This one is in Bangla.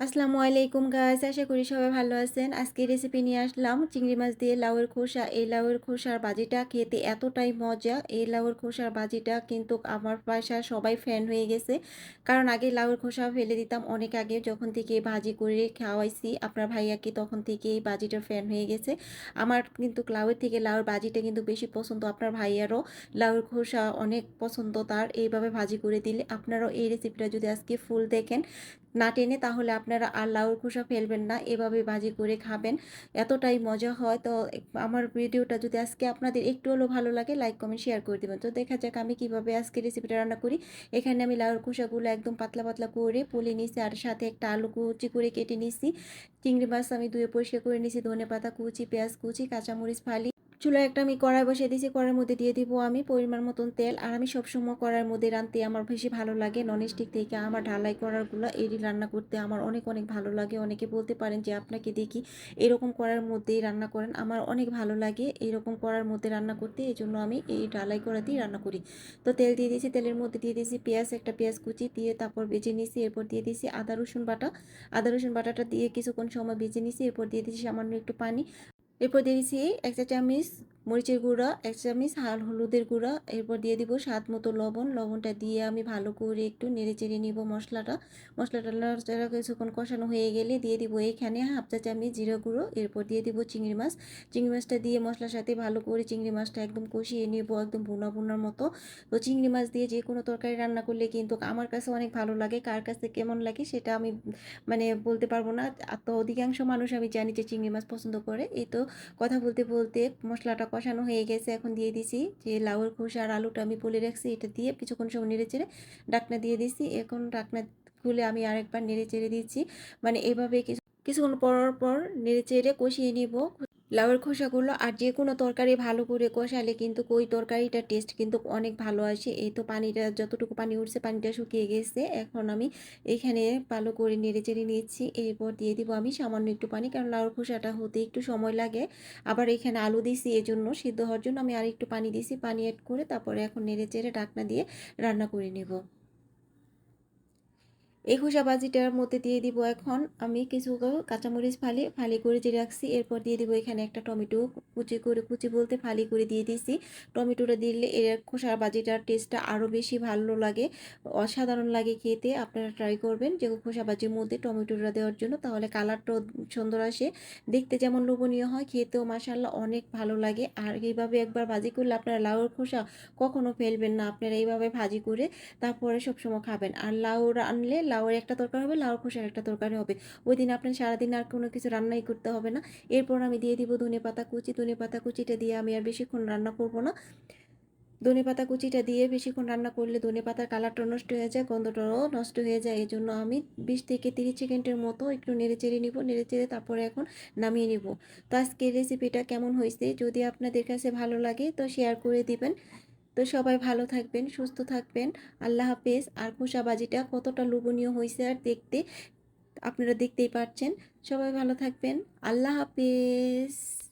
আসসালামু আলাইকুম গাইস, আশা করি সবাই ভালো আছেন। আজকে রেসিপি নিয়ে আসলাম চিংড়ি মাছ দিয়ে লাউয়ের খোসা। এই লাউয়ের খোসার ভাজিটা খেতে এতটাই মজা। এই লাউয়ের খোসার ভাজিটা কিন্তু আমার বাসার সবাই ফ্যান হয়ে গেছে। কারণ আগে লাউয়ের খোসা ফেলে দিতাম, অনেক আগে যখন থেকে ভাজি করে খাওয়াইছি আপনার ভাইয়াকে, তখন থেকে এই ভাজিটার ফ্যান হয়ে গেছে। আমার কিন্তু লাউয়ের থেকে লাউয়ের ভাজিটা কিন্তু বেশি পছন্দ। আপনার ভাইয়ারও লাউয়ের খোসা অনেক পছন্দ তার। এইভাবে ভাজি করে দিলে আপনারাও এই রেসিপিটা যদি আজকে ফুল দেখেন না টেনে, তাহলে আপনারা আর লাউর খোসা ফেলবেন না, এভাবে ভাজি করে খাবেন, এতটাই মজা হয়। তো আমার ভিডিওটা যদি আজকে আপনাদের একটু হলেও ভালো লাগে, লাইক কমেন্ট শেয়ার করে দেবেন। তো দেখা যাক আমি কিভাবে আজকে রেসিপিটা রান্না করি। এখানে আমি লাউর খোসাগুলো একদম পাতলা পাতলা করে পুলি নিছি, আর সাথে একটা আলু কুচি করে কেটে নিছি। চিংড়ি মাছ আমি ধুয়ে পরিষ্কার করে নিছি, ধনেপাতা কুচি, পেঁয়াজ কুচি, কাঁচামরিচ ফালি। চুলায় একটা আমি কড়াই বসিয়ে দিয়েছি, কড়াইয়ের মধ্যে দিয়ে দিব আমি পরিমাণ মতন তেল। আর আমি সবসময় কড়াইয়ের মধ্যে রাঁধতে আমার বেশি ভালো লাগে, ননস্টিক থেকে আমার ঢালাই কড়াইগুলো এটি রান্না করতে আমার অনেক অনেক ভালো লাগে। অনেকে বলতে পারেন যে আপনাকে দেখি এরকম কড়াইয়ের মধ্যেই রান্না করেন, আমার অনেক ভালো লাগে এরকম কড়াইয়ের মধ্যে রান্না করতে, এই জন্য আমি এই ঢালাই কড়াইতেই রান্না করি। তো তেল দিয়ে দিয়েছি, তেলের মধ্যে দিয়ে দিয়েছি পেঁয়াজ, একটা পেঁয়াজ কুচি দিয়ে তারপর ভেজে নিয়েছি। এরপর দিয়ে দিয়েছি আদা রসুন বাটা, আদা রসুন বাটাটা দিয়ে কিছুক্ষণ সময় ভেজে নিয়েছি। এরপর দিয়ে দিয়েছি সামান্য একটু পানি। এরপর দিয়ে দিচ্ছি 1 চা চামচ মরিচের গুঁড়া, 1 চামচ হলুদের গুঁড়া। এরপর দিয়ে দিব স্বাদ মতো লবণ। লবণটা দিয়ে আমি ভালো করে একটু নেড়ে চেড়ে নিব মশলাটা নাড়াচাড়া কিছুক্ষণ কষানো হয়ে গেলে দিয়ে দিব এখানে 1/2 চা চামচ জিরা গুঁড়ো। এরপর দিয়ে দিব চিংড়ি মাছটা দিয়ে মশলার সাথে ভালো করে চিংড়ি মাছটা একদম কষিয়ে নেব, একদম ভুনা ভুনার মতো। তো চিংড়ি মাছ দিয়ে যে কোনো তরকারি রান্না করলে কিন্তু আমার কাছে অনেক ভালো লাগে, কার কাছে কেমন লাগে সেটা আমি বলতে পারবো না। তো অধিকাংশ মানুষ আমি জানি যে চিংড়ি মাছ পছন্দ করে। এই তো কথা বলতে বলতে মশলাটা কষানো হয়ে গেছে, এখন দিয়ে দিছি যে লাউয়ের খোসা আর আলুটা আমি বলে রাখছি, এটা দিয়ে কিছুক্ষণ সময় নেড়ে চেড়ে ঢাকনা দিয়ে দিছি। এখন ঢাকনা খুলে আমি আরেকবার নেড়ে চেড়ে দিচ্ছি, এভাবে কিছুক্ষণ পর পর নেড়ে চেড়ে কষিয়ে নিব লাউয়ের খোসাগুলো। আর যে কোনো তরকারি ভালো করে কষালে কিন্তু ওই তরকারিটার টেস্ট কিন্তু অনেক ভালো আসে। এই তো পানিটা যতটুকু পানি উঠছে পানিটা শুকিয়ে গেছে, এখন আমি এখানে ভালো করে নেড়ে চেড়ে নিচ্ছি। এরপর দিয়ে দিব আমি সামান্য একটু পানি, কারণ লাউয়ের খোসাটা হতে একটু সময় লাগে। আবার এখানে আলু দিছি, এজন্য সিদ্ধ হওয়ার জন্য আমি আর একটু পানি দিছি। পানি অ্যাড করে তারপরে এখন নেড়ে চেড়ে ঢাকনা দিয়ে রান্না করে নেব। এই খোসা ভাজিটার মধ্যে দিয়ে দিব এখন আমি কিছু কাঁচামরিচ ফালি ফালি করে যে রাখছি। এরপর দিয়ে দিব এখানে একটা টমেটো কুচি বলতে ফালি করে দিয়ে দিছি। টমেটোটা দিলে এর খোসা ভাজিটার টেস্টটা আরও বেশি ভালো লাগে, অসাধারণ লাগে খেতে। আপনারা ট্রাই করবেন যে খোসা ভাজির মধ্যে টমেটোটা দেওয়ার জন্য, তাহলে কালারটাও সুন্দর আসে, দেখতে যেমন লোভনীয় হয়, খেতেও মাশাআল্লাহ অনেক ভালো লাগে। আর এইভাবে একবার ভাজি করলে আপনারা লাউয়ের খোসা কখনো ফেলবেন না, আপনারা এইভাবে ভাজি করে তারপরে সবসময় খাবেন। আর লাউ আনলে লাউয়ের একটা তরকারি হবে, লাউর খোসার একটা তরকারি হবে। ওই দিন আপনার সারাদিন আর কোনো কিছু রান্নাই করতে হবে না। এরপর আমি দিয়ে দিব ধনেপাতা কুচি। ধনেপাতা কুচিটা দিয়ে আমি আর বেশিক্ষণ রান্না করব না। ধনেপাতা কুচিটা দিয়ে বেশিক্ষণ রান্না করলে ধনেপাতার কালারটা নষ্ট হয়ে যায়, গন্ধটাও নষ্ট হয়ে যায়। এই জন্য আমি 20 থেকে 30 সেকেন্ডের মতো একটু নেড়ে চেড়ে নিব, নেড়ে চেড়ে তারপরে এখন নামিয়ে নিব। তো আজকের রেসিপিটা কেমন হয়েছে, যদি আপনাদের কাছে ভালো লাগে তো শেয়ার করে দিবেন। তো সবাই ভালো থাকবেন, সুস্থ থাকবেন। আল্লাহ হাফেজ। আর খোসা ভাজিটা কতটা লোভনীয় হয়েছে আর দেখতে আপনারা দেখতেই পাচ্ছেন। সবাই ভালো থাকবেন। আল্লাহ হাফেজ।